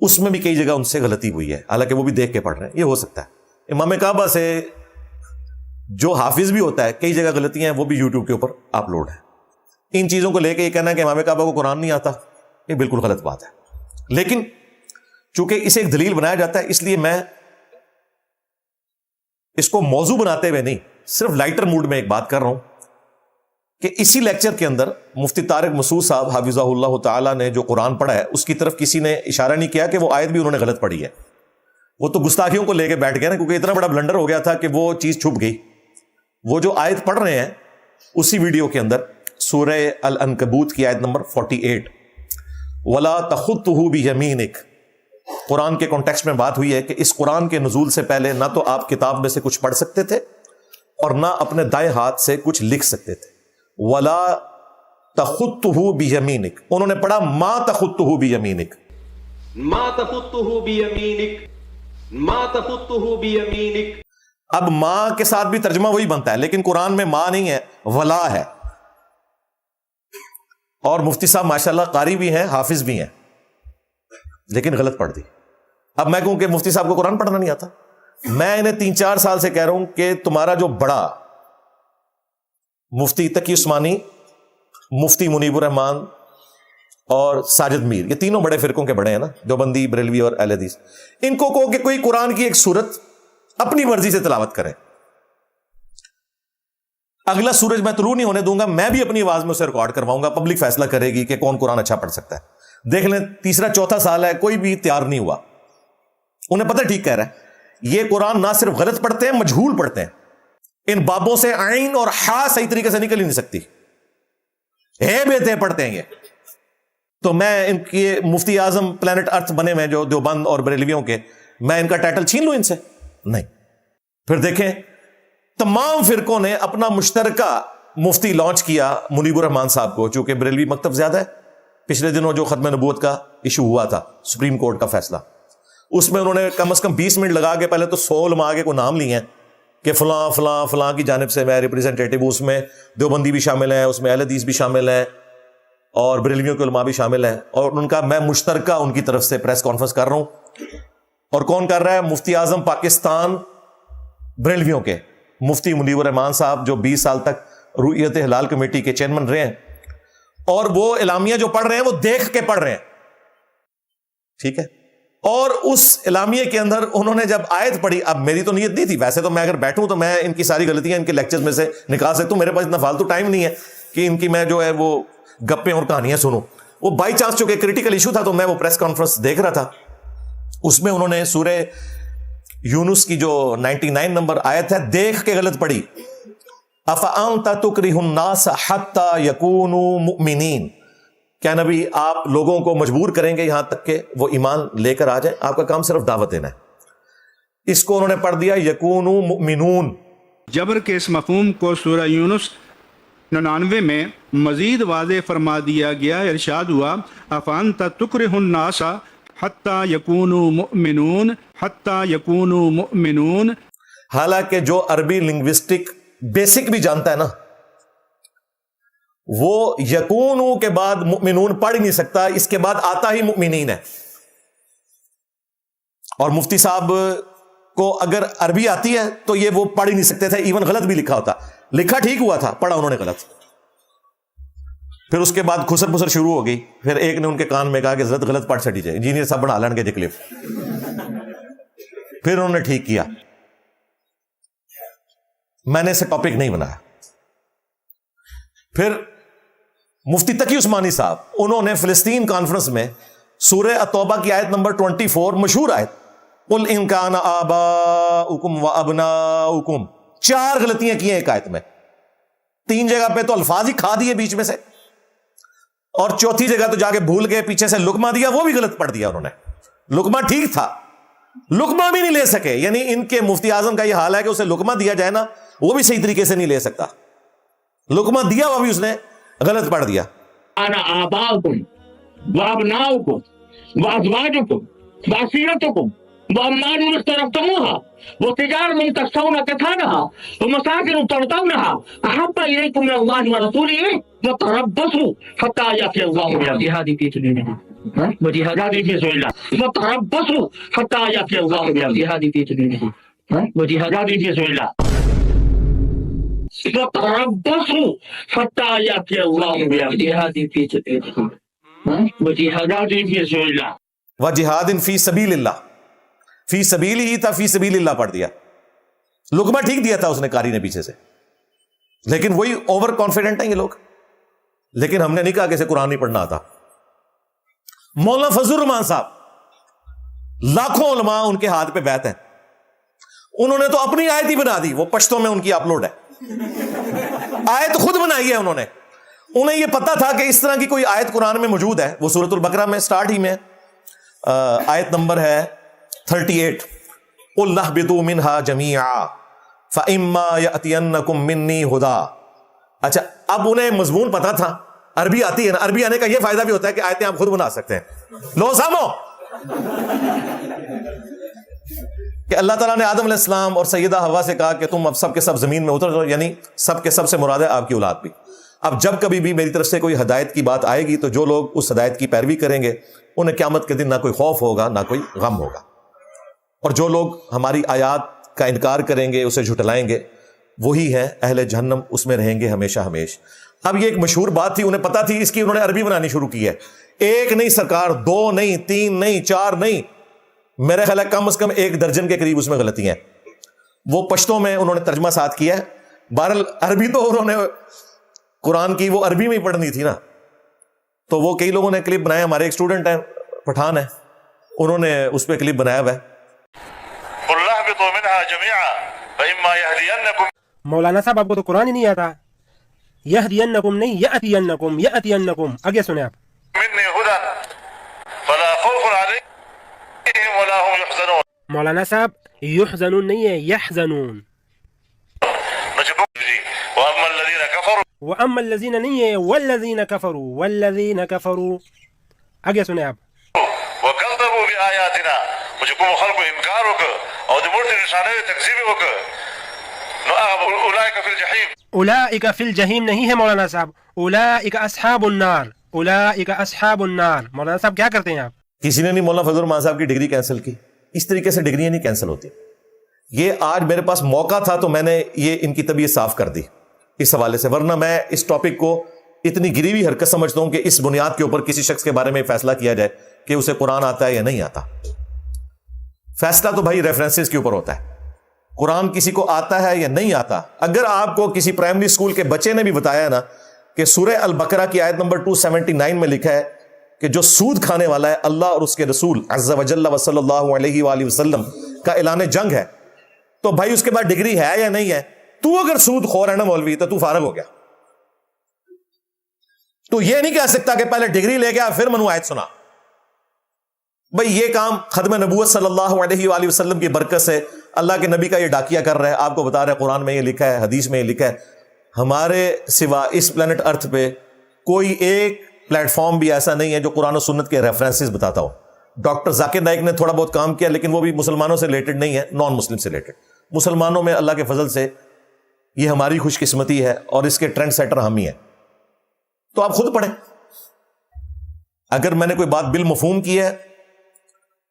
اس میں بھی کئی جگہ ان سے غلطی ہوئی ہے، حالانکہ وہ بھی دیکھ کے پڑھ رہے ہیں، یہ ہو سکتا ہے۔ امام کعبہ سے جو حافظ بھی ہوتا ہے کئی جگہ غلطیاں ہیں، وہ بھی یوٹیوب کے اوپر اپلوڈ ہیں۔ ان چیزوں کو لے کے یہ کہنا ہے کہ امام کعبہ کو قرآن نہیں آتا، یہ بالکل غلط بات ہے۔ لیکن چونکہ اسے ایک دلیل بنایا جاتا ہے، اس لیے میں اس کو موضوع بناتے ہوئے نہیں، صرف لائٹر موڈ میں ایک بات کر رہا ہوں کہ اسی لیکچر کے اندر مفتی طارق مسعود صاحب حفظہ اللہ تعالیٰ نے جو قرآن پڑھا ہے اس کی طرف کسی نے اشارہ نہیں کیا کہ وہ آیت بھی انہوں نے غلط پڑھی ہے۔ وہ تو گستاخیوں کو لے کے بیٹھ گئے نا، کیونکہ اتنا بڑا بلنڈر ہو گیا تھا کہ وہ چیز چھپ گئی۔ وہ جو آیت پڑھ رہے ہیں اسی ویڈیو کے اندر سورہ العنکبوت کی آیت نمبر 48، وَلَا تَخُطُّهُ بِيَمِينِكَ، قرآن کے کانٹیکسٹ میں بات ہوئی ہے کہ اس قرآن کے نزول سے پہلے نہ تو آپ کتاب میں سے کچھ پڑھ سکتے تھے اور نہ اپنے دائیں ہاتھ سے کچھ لکھ سکتے تھے۔ وَلَا تَخُطُّهُ بِيَمِينِكَ، انہوں نے پڑھا مَا تَخُطُّهُ بِيَمِينِكَ، ما تخطه بيمينك ما تخطه بيمينك۔ اب ماں کے ساتھ بھی ترجمہ وہی بنتا ہے، لیکن قرآن میں ماں نہیں ہے، ولا ہے۔ اور مفتی صاحب ماشاءاللہ قاری بھی ہیں، حافظ بھی ہیں، لیکن غلط پڑھ دی۔ اب میں کہوں کہ مفتی صاحب کو قرآن پڑھنا نہیں آتا؟ میں انہیں 3-4 سال سے کہہ رہا ہوں کہ تمہارا جو بڑا مفتی تقی عثمانی، مفتی منیب الرحمان اور ساجد میر، یہ تینوں بڑے فرقوں کے بڑے ہیں نا، دیوبندی، بریلوی اور اہل حدیث، ان کو کہو کہ کوئی قرآن کی ایک سورت اپنی مرضی سے تلاوت کریں، اگلا سورج میں طلوع نہیں ہونے دوں گا، میں بھی اپنی آواز میں اسے ریکارڈ کرواؤں گا، پبلک فیصلہ کرے گی کہ کون قرآن اچھا پڑھ سکتا ہے۔ دیکھ لیں 3-4 سال ہے، کوئی بھی تیار نہیں ہوا، انہیں پتہ ٹھیک کہہ رہا ہے۔ یہ قرآن نہ صرف غلط پڑھتے ہیں، مجہول پڑھتے ہیں، ان بابوں سے عین اور ہا صحیح طریقے سے نکل ہی نہیں سکتی، ہے بیتے پڑھتے ہیں یہ۔ تو میں ان کے مفتی اعظم پلانٹ ارتھ بنے ہوئے جو دیوبند اور بریلویوں کے، میں ان کا ٹائٹل چھین لوں ان سے؟ نہیں۔ پھر دیکھیں تمام فرقوں نے اپنا مشترکہ مفتی لانچ کیا منیب الرحمان صاحب کو، چونکہ بریلوی مکتب زیادہ ہے۔ پچھلے دنوں جو ختم نبوت کا ایشو ہوا تھا، سپریم کورٹ کا فیصلہ، اس میں انہوں نے کم از کم 20 منٹ لگا کے پہلے تو 100 علماء کے کو نام لیے ہیں کہ فلاں فلاں فلاں کی جانب سے میں ریپریزنٹیٹیو، اس میں دیوبندی بھی شامل ہیں، اس میں اہل حدیث بھی شامل ہیں اور بریلویوں کے علماء بھی شامل ہیں، اور ان کا میں مشترکہ ان کی طرف سے پریس کانفرنس کر رہا ہوں۔ اور کون کر رہا ہے؟ مفتی اعظم پاکستان بریلویوں کے مفتی منیب الرحمان صاحب، جو 20 سال تک رؤیت ہلال کمیٹی کے چیئرمین رہے ہیں، اور وہ اعلامیہ جو پڑھ رہے ہیں وہ دیکھ کے پڑھ رہے ہیں، ٹھیک ہے۔ اور اس اعلامیے کے اندر انہوں نے جب آیت پڑھی، اب میری تو نیت نہیں تھی، ویسے تو میں اگر بیٹھوں تو میں ان کی ساری غلطیاں ان کے لیکچرز میں سے نکال سکتا ہوں، میرے پاس اتنا فالتو ٹائم نہیں ہے کہ ان کی میں جو ہے وہ گپیں اور کہانیاں سنوں۔ وہ بائی چانس چونکہ کریٹیکل ایشو تھا تو میں وہ پریس کانفرنس دیکھ رہا تھا، اس میں انہوں نے سورہ یونس کی جو 99 نمبر آیت ہے دیکھ کے غلط پڑھی، افانت تکرہ الناس حتی یکونوا مؤمنین، کیا نبی آپ لوگوں کو مجبور کریں گے یہاں تک کہ وہ ایمان لے کر آ جائیں؟ آپ کا کام صرف دعوت دینا ہے۔ اس کو انہوں نے پڑھ دیا یکونوا مؤمنون۔ جبر کے اس مفہوم کو سورہ یونس 99 میں مزید واضح فرما دیا گیا، ارشاد ہوا افانت تکرہ الناس حتی یکونوا مؤمنون، حتی یکونوا مؤمنون۔ حالانکہ جو عربی لنگوسٹک بیسک بھی جانتا ہے نا، وہ یکونو کے بعد مؤمنون پڑھ ہی نہیں سکتا، اس کے بعد آتا ہی مؤمنین ہے۔ اور مفتی صاحب کو اگر عربی آتی ہے تو یہ وہ پڑھ ہی نہیں سکتے تھے، ایون غلط بھی لکھا ہوتا، لکھا ٹھیک ہوا تھا، پڑھا انہوں نے غلط۔ پھر اس کے بعد خسر پسر شروع ہو گئی، پھر ایک نے ان کے کان میں کہا کہ حضرت غلط پڑھ چڑی جائے، انجینئر صاحب بنا لین گے جکلیف، پھر انہوں نے ٹھیک کیا۔ میں نے اسے ٹاپک نہیں بنایا۔ پھر مفتی تقی عثمانی صاحب، انہوں نے فلسطین کانفرنس میں سورہ التوبہ کی آیت نمبر 24 مشہور آیت، قل ان کان آباؤکم وابناؤکم، 4 غلطیاں کی ہیں ایک آیت میں، 3 جگہ پہ تو الفاظ ہی کھا دیے بیچ میں سے، اور 4تھی جگہ تو جا کے بھول گئے، پیچھے سے لقمہ دیا وہ بھی غلط پڑھ دیا انہوں نے۔ لقمہ ٹھیک تھا، لقمہ بھی نہیں لے سکے، یعنی ان کے مفتی اعظم کا یہ حال ہے کہ اسے لقمہ دیا جائے نا وہ بھی صحیح طریقے سے نہیں لے سکتا، لقمہ دیا وہ بھی اس نے غلط پڑھ دیا۔ انا آباؤکم وابناؤکم وازواجکم وعشیرتکم واموال اقترفتموها وتجارة تخشون كسادها ومساكن ترضونها أحب إليكم من الله ورسوله وتربصوا حتى يأتي الله بأمره جهاد في سبيله وجهاد في سبيل الله وتربصوا حتى يأتي الله بأمره. جهاد في سبيل الله وجهاد في سبيل الله وتربصوا حتى يأتي الله بأمره. جهاد في سبيل الله وجهاد في سبيل الله وجہاد فی سبیل اللہ، فی سبیل ہی تھا، فی سبیل اللہ پڑھ دیا، لقمہ ٹھیک دیا تھا اس نے قاری نے پیچھے سے، لیکن وہی اوور کانفیڈنٹ ہیں یہ لوگ. لیکن ہم نے نہیں کہا کہ اسے قرآن نہیں پڑھنا آتا. مولانا فضل الرحمان صاحب لاکھوں علماء ان کے ہاتھ پہ بیعت ہیں، انہوں نے تو اپنی آیت ہی بنا دی، وہ پشتوں میں ان کی اپلوڈ ہے، آیت خود بنائی ہے انہوں نے. انہیں یہ پتا تھا کہ اس طرح کی کوئی آیت قرآن میں موجود ہے، وہ سورۃ البقرہ میں سٹارٹ ہی میں آیت نمبر ہے 38، قُلْ اهْبِطُوا مِنْهَا جَمِيعًا فَإِمَّا يَأْتِيَنَّكُم مِّنِّي هُدًى. اچھا اب انہیں مضمون پتا تھا، عربی آتی ہے نا، عربی آنے کا یہ فائدہ بھی ہوتا ہے کہ آیتیں آپ خود بنا سکتے ہیں. لو سامو کہ اللہ تعالیٰ نے آدم علیہ السلام اور سیدہ حوا سے کہا کہ تم اب سب کے سب زمین میں اتر جاؤ، یعنی سب کے سب سے مراد ہے آپ کی اولاد بھی. اب جب کبھی بھی میری طرف سے کوئی ہدایت کی بات آئے گی تو جو لوگ اس ہدایت کی پیروی کریں گے انہیں قیامت کے دن نہ کوئی خوف ہوگا نہ کوئی غم ہوگا، اور جو لوگ ہماری آیات کا انکار کریں گے، اسے جھٹلائیں گے، وہی ہیں اہل جہنم، اس میں رہیں گے ہمیشہ ہمیش. اب یہ ایک مشہور بات تھی، انہیں پتا تھی، اس کی انہوں نے عربی بنانی شروع کی ہے. ایک نہیں سرکار، 2 نہیں، 3 نہیں، 4 نہیں، میرے خیال ہے کم از کم 1 درجن کے قریب اس میں غلطیاں ہیں. وہ پشتوں میں انہوں نے ترجمہ ساتھ کیا ہے. بہرحال عربی تو انہوں نے قرآن کی وہ عربی میں ہی پڑھنی تھی نا، تو وہ کئی لوگوں نے کلپ بنایا. ہمارے ایک اسٹوڈنٹ ہیں پٹھان ہیں، انہوں نے اس پہ کلپ بنایا ہوا ہے. مولانا صاحب آپ کو تو قرآن ہی نہیں آتا. یہدینکم نہیں، یأتینکم، یأتینکم. آگے سنیں آپ. مولانا صاحب یحزنون نہیں ہے، یحزنون. وَأَمَّا الَّذِينَ نہیں ہے، وَالَّذِينَ كَفَرُوا، وَالَّذِينَ كَفَرُوا. آگے سنیں آپ. وَكَذَّبُوا بِآيَاتِنَا، مجھے کوئی خلق انکار ہوگا اور جو مورتی نشانے تکذیب ہوگا، اولئک فی الجحیم. اولئک فی الجحیم نہیں ہے مولانا صاحب، اولئک اصحاب النار، اولئک اصحاب النار. مولانا صاحب کیا کرتے ہیں آپ؟ کسی نے نہیں مولانا فضل الرحمان صاحب کی ڈگری کینسل کی. اس طریقے سے ڈگریاں نہیں کینسل ہوتی. یہ آج میرے پاس موقع تھا تو میں نے یہ ان کی طبیعت صاف کر دی اس حوالے سے، ورنہ میں اس ٹاپک کو اتنی گری ہوئی حرکت سمجھتا ہوں کہ اس بنیاد کے اوپر کسی شخص کے بارے میں فیصلہ کیا جائے کہ اسے قرآن آتا ہے یا نہیں آتا. فیصلہ تو بھائی ریفرنسز کے اوپر ہوتا ہے. قرآن کسی کو آتا ہے یا نہیں آتا. اگر آپ کو کسی پرائمری اسکول کے بچے نے بھی بتایا نا کہ سورہ البقرہ کی آیت نمبر 279 میں لکھا ہے کہ جو سود کھانے والا ہے اللہ اور اس کے رسول عز و جل و صلی اللہ علیہ وآلہ وسلم کا اعلان جنگ ہے، تو بھائی اس کے بعد ڈگری ہے یا نہیں ہے؟ تو اگر سود خور ہے نا مولوی تو فارغ ہو گیا. تو یہ نہیں کہہ سکتا کہ پہلے ڈگری لے گیا پھر منو آیت سنا. بھائی یہ کام ختم نبوت صلی اللہ علیہ وآلہ وسلم کی برکت سے اللہ کے نبی کا یہ ڈاکیا کر رہا ہے، آپ کو بتا رہا ہے قرآن میں یہ لکھا ہے، حدیث میں یہ لکھا ہے. ہمارے سوا اس پلانٹ ارتھ پہ کوئی ایک پلیٹ فارم بھی ایسا نہیں ہے جو قرآن و سنت کے ریفرنسز بتاتا ہو. ڈاکٹر ذاکر نائک نے تھوڑا بہت کام کیا لیکن وہ بھی مسلمانوں سے ریلیٹڈ نہیں ہے، نان مسلم سے ریلیٹڈ. مسلمانوں میں اللہ کے فضل سے یہ ہماری خوش قسمتی ہے اور اس کے ٹرینڈ سیٹر ہم ہی ہیں. تو آپ خود پڑھیں. اگر میں نے کوئی بات بالمفہوم کی ہے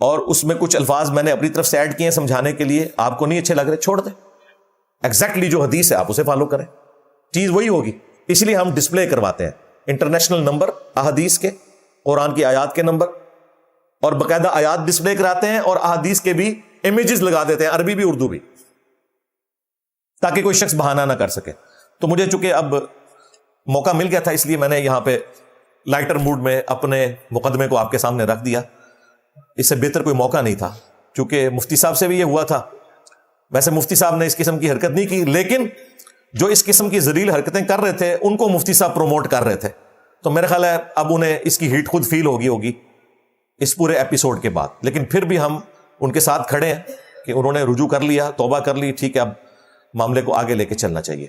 اور اس میں کچھ الفاظ میں نے اپنی طرف سے ایڈ کیے ہیں سمجھانے کے لیے، آپ کو نہیں اچھے لگ رہے، چھوڑ دیں. ایگزیکٹلی جو حدیث ہے آپ اسے فالو کریں، چیز وہی ہوگی. اس لیے ہم ڈسپلے کرواتے ہیں انٹرنیشنل نمبر احادیث کے، قرآن کی آیات کے نمبر، اور باقاعدہ آیات ڈسپلے کراتے ہیں اور احادیث کے بھی امیجز لگا دیتے ہیں، عربی بھی اردو بھی، تاکہ کوئی شخص بہانہ نہ کر سکے. تو مجھے چونکہ اب موقع مل گیا تھا اس لیے میں نے یہاں پہ لائٹر موڈ میں اپنے مقدمے کو آپ کے سامنے رکھ دیا. اس سے بہتر کوئی موقع نہیں تھا، چونکہ مفتی صاحب سے بھی یہ ہوا تھا. ویسے مفتی صاحب نے اس قسم کی حرکت نہیں کی، لیکن جو اس قسم کی ذلیل حرکتیں کر رہے تھے ان کو مفتی صاحب پروموٹ کر رہے تھے. تو میرا خیال ہے اب انہیں اس کی ہیٹ خود فیل ہوگی اس پورے ایپیسوڈ کے بعد. لیکن پھر بھی ہم ان کے ساتھ کھڑے ہیں کہ انہوں نے رجوع کر لیا، توبہ کر لی، ٹھیک ہے اب معاملے کو آگے لے کے چلنا چاہیے.